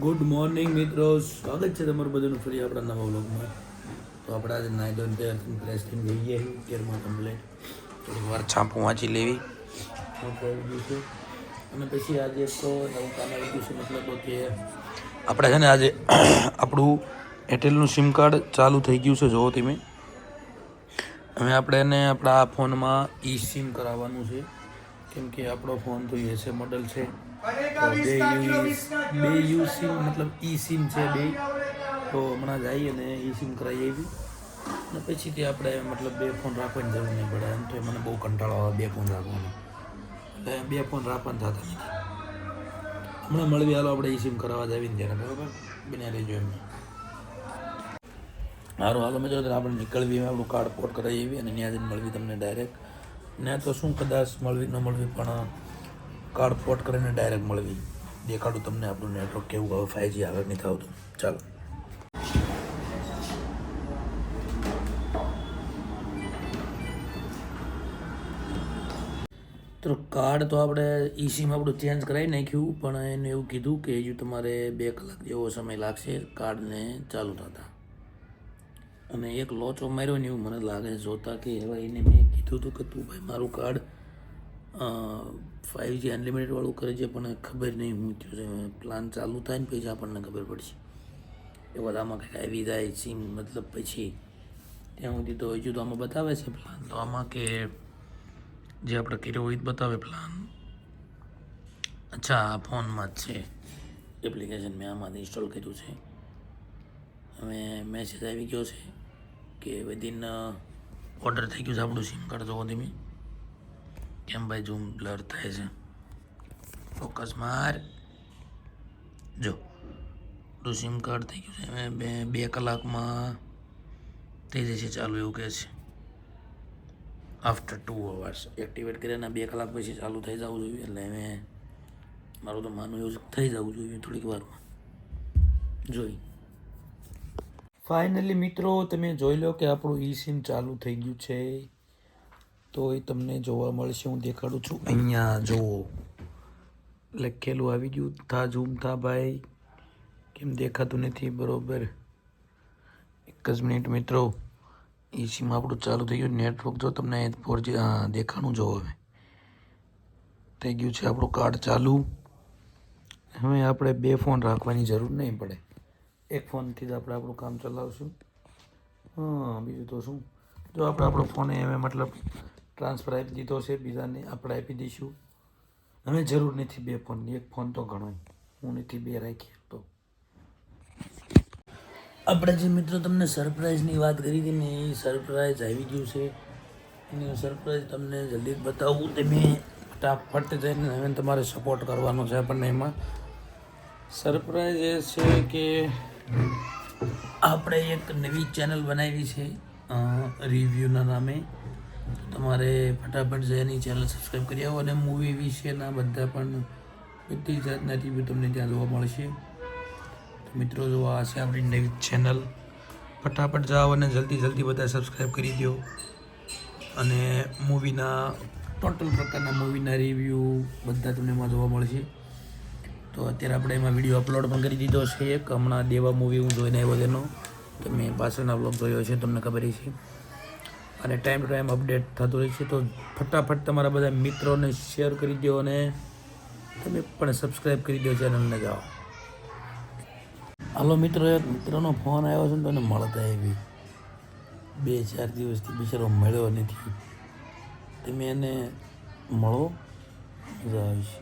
Good morning મિત્રો, સ્વાગત છે તમારું બધાનું ફરી આપણા નવા વ્લોગમાં. તો આપણે આજે નાઈ ધોઈને તૈયાર થઈને ફ્રેશ થઈને જઈએ કેરમાં કમ્પ્લેટ થોડીક વાર છાપું વાંચી લેવી આવી ગયું છે. અને પછી આજે એક નવું કામ આવી ગયું છે, મતલબ કે આપણે છે ને આજે આપણું એરટેલનું સિમ કાર્ડ ચાલુ થઈ ગયું છે. જોવો તમે, હવે આપણે એને આપણા આ ફોનમાં ઈ સિમ કરાવવાનું છે, કેમ કે આપણો ફોન તો એસે મોડલ છે. બે યુ સિમ મતલબ ઈ સિમ છે બે. તો હમણાં જઈએ અને ઈ સિમ કરાવી આવી અને પછીથી આપણે મતલબ બે ફોન રાખવાની જરૂર નહીં પડે. એમ તો મને બહુ કંટાળો આવે બે ફોન રાખવાનો, એટલે બે ફોન રાખવાના થતા નથી. હમણાં મળવી, હાલો આપણે ઈ સિમ કરાવવા જ આવીને ત્યારે, બરાબર બન્યા રહેજો એમને. સારું હાલો મિત્રો, આપણે નીકળવી, આપણું કાર્ડ પોર્ટ કરાવી આવી અને ત્યાં જઈને મળવી તમને ડાયરેક્ટ. ને તો શું કદાચ મળવી ન મળવી, પણ કાર્ડ પોર્ટ કરીને ડાયરેક્ટ મળવી. દેખાડું તમને આપણું નેટવર્ક કેવું હવે 5G આગળ નથી આવતું. ચાલો તો કાર્ડ તો આપણે ઈ સિમ આપણું ચેન્જ કરાવી નાખ્યું, પણ એને એવું કીધું કે હજુ તમારે 2 કલાક જેવો સમય લાગશે કાર્ડને ચાલુ થતા. અને એક લોચો માર્યો ને એવું મને લાગે જોતા, કે હવે એને મેં કીધું હતું કે તું ભાઈ મારું કાર્ડ 5G અનલિમિટેડવાળું કરે છે, પણ ખબર નહીં હું થયું છે. પ્લાન ચાલુ થાય ને પછી આપણને ખબર પડશે. એ બધામાં કંઈક આવી જાય સિમ, મતલબ પછી ત્યાં સુધી તો હજુ તો આમાં બતાવે છે પ્લાન, તો આમાં કે જે આપણે કર્યો હોય બતાવે પ્લાન. અચ્છા, આ ફોનમાં જ છે એપ્લિકેશન, મેં આમાંથી ઇન્સ્ટોલ કર્યું છે. હવે મેસેજ આવી ગયો છે કે વિધિન ઓર્ડર થઈ ગયું છે આપણું સિમ કાર્ડ. જોવો તમે કેમ ભાઈ ઝૂમ બ્લર થાય છે, ફોકસ માર. જો આપણું સિમ કાર્ડ થઈ ગયું છે. હવે 2 કલાકમાં થઈ જશે ચાલુ, એવું કહે છે. આફ્ટર 2 hours એક્ટિવેટ કર્યાના 2 કલાક પછી ચાલુ થઈ જવું જોઈએ. એટલે હવે મારું તો માનવું એવું થઈ જવું જોઈએ થોડીક વારમાં. જોઈ ફાઇનલી મિત્રો તમે જોઈ લો કે આપણું ઈ સિમ ચાલુ થઈ ગયું છે. તો એ તમને જોવા મળશે, હું દેખાડું છું. અહીંયા જુઓ લખેલું આવી ગયું. થા ઝૂમ થા ભાઈ, કેમ દેખાતું નથી બરોબર? એક જ મિનિટ મિત્રો, ઈ સિમ આપણું ચાલુ થઈ ગયું. નેટવર્ક જો તમને 4G દેખાણું જોવો, હવે થઈ ગયું છે આપણું કાર્ડ ચાલુ. હવે આપણે 2 ફોન રાખવાની જરૂર નહીં પડે, એક ફોનથી જ આપણે આપણું કામ ચલાવશું. બીજું તો શું, જો આપણે આપણો ફોન હવે મતલબ ટ્રાન્સફર આપી દીધો છે બીજાને, આપણે આપી દઈશું. હવે જરૂર નથી 2 ફોનની, 1 ફોન તો ઘણો. હું નથી 2 રાખીએ તો. આપણે જે મિત્રો તમને સરપ્રાઈઝની વાત કરી હતી ને, એ સરપ્રાઈઝ આવી ગયું છે. એની સરપ્રાઈઝ તમને જલ્દી જ બતાવું. તમે ફટાફટ જઈને હવે તમારે સપોર્ટ કરવાનો છે આપણને. એમાં સરપ્રાઈઝ એ છે કે આપણે એક નવી ચેનલ બનાવી છે રિવ્યૂના નામે. તમારે ફટાફટ જઈને ચેનલ સબસ્ક્રાઈબ કરી આવો, અને મૂવી વિશેના બધા પણ બધી જાતના રિવ્યૂ તમને ત્યાં જોવા મળશે. તો મિત્રો જો આ છે આપણી નવી ચેનલ, ફટાફટ જાઓ અને જલ્દી બધા સબસ્ક્રાઈબ કરી દો. અને મૂવીના ટોટલ પ્રકારના મૂવીના રિવ્યૂ બધા તમને એમાં જોવા મળશે. તો અત્યારે આપણે એમાં વિડીયો અપલોડ પણ કરી દીધો છે એક. હમણાં દેવા મૂવી હું જોઈને આવ્યો તેનો, તમે પાછળના વ્લોગ જોયો છે, તમને ખબર છે. અને ટાઈમ ટુ ટાઈમ અપડેટ થતું રહે છે. તો ફટાફટ તમારા બધા મિત્રોને શેર કરી દો, અને તમે પણ સબસ્ક્રાઈબ કરી દો ચેનલને. જાઓ હાલો મિત્રો, એક મિત્રનો ફોન આવ્યો છે ને, તો એને મળતા એવી 2-4 દિવસથી બિચારો મળ્યો નથી. તમે એને મળો, મજા આવશે.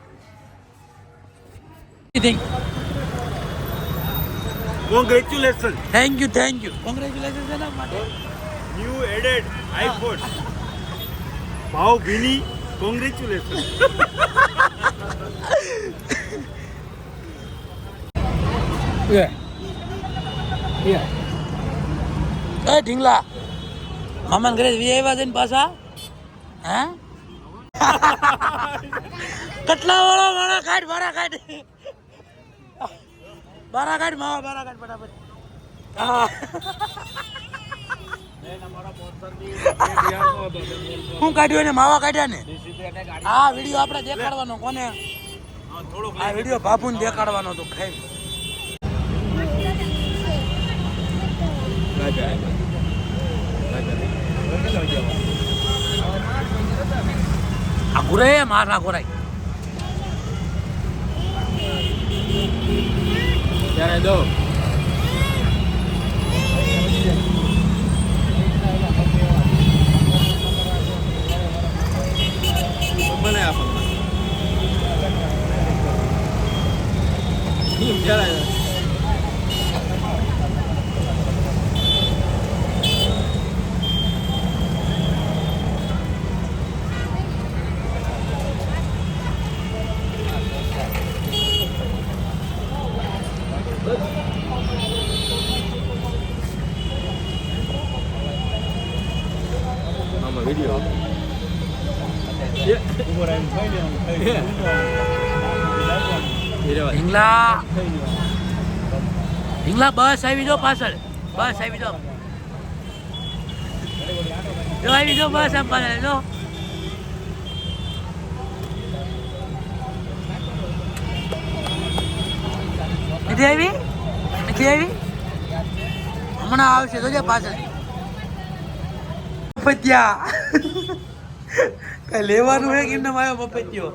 Congratulations. થેન્ક યુ કોંગ્રેચ્યુલેશન એના માટે. New added iPhone. Bhau Bini. Congratulations. એ ઢીંગલા મામાને ઘરે વી આવ્યા છે ને પાછા? હે કેટલા વાળો મારા કાઢ માવા ફટાફટ. હું કાઢ્યું ને માવા કાઢ્યા ને. આ વિડીયો આપણે દેખાડવાનો કોને? આ વિડીયો બાપુને દેખાડવાનો તો ખાઈ આ ઘુરે માર ના ઘોરાય ત્યારે દો મને વિડીયો ઢીંગલા ઢીંગલા બસ આવી જાઓ પાછળ બસ આવી જાઓ જો આવી જાઓ બસ આમ પાછળ જો નથી આવી નથી આવી હમણાં આવશે જોજે પાછળ પત્યા કઈ લેવાનું હે કે એમને માયો પપૈયો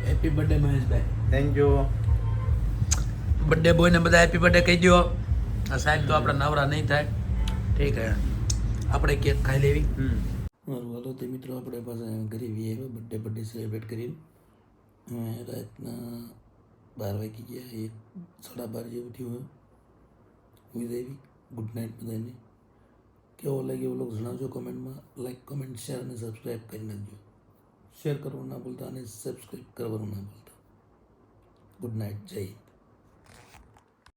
હેપી બર્થડે મહેશભાઈ થેન્ક યુ બર્થડે બોયને બધા હેપી બર્થડે કહી દો આ સાહેબ તો આપણા નવરા નહીં થાય ઠીક હે આપણે કેક ખાઈ લેવી મારું હાલો તે મિત્રો આપણે પાસે ઘરે આવ્યા બર્થડે સેલિબ્રેટ કરી રાતના 12 વાગી ગયા 12:30 જેવું થયું ઊંઘી દેવી ગુડ નાઇટ બધાને કેવો લાગ્યો એ લોકો જણાવજો કોમેન્ટમાં લાઈક કમેન્ટ શેર અને સબસ્ક્રાઈબ કરી નાખજો શેર કરવાનું ના ભૂલતા અને સબસ્ક્રાઈબ કરવાનું ના ભૂલતા ગુડ નાઇટ જય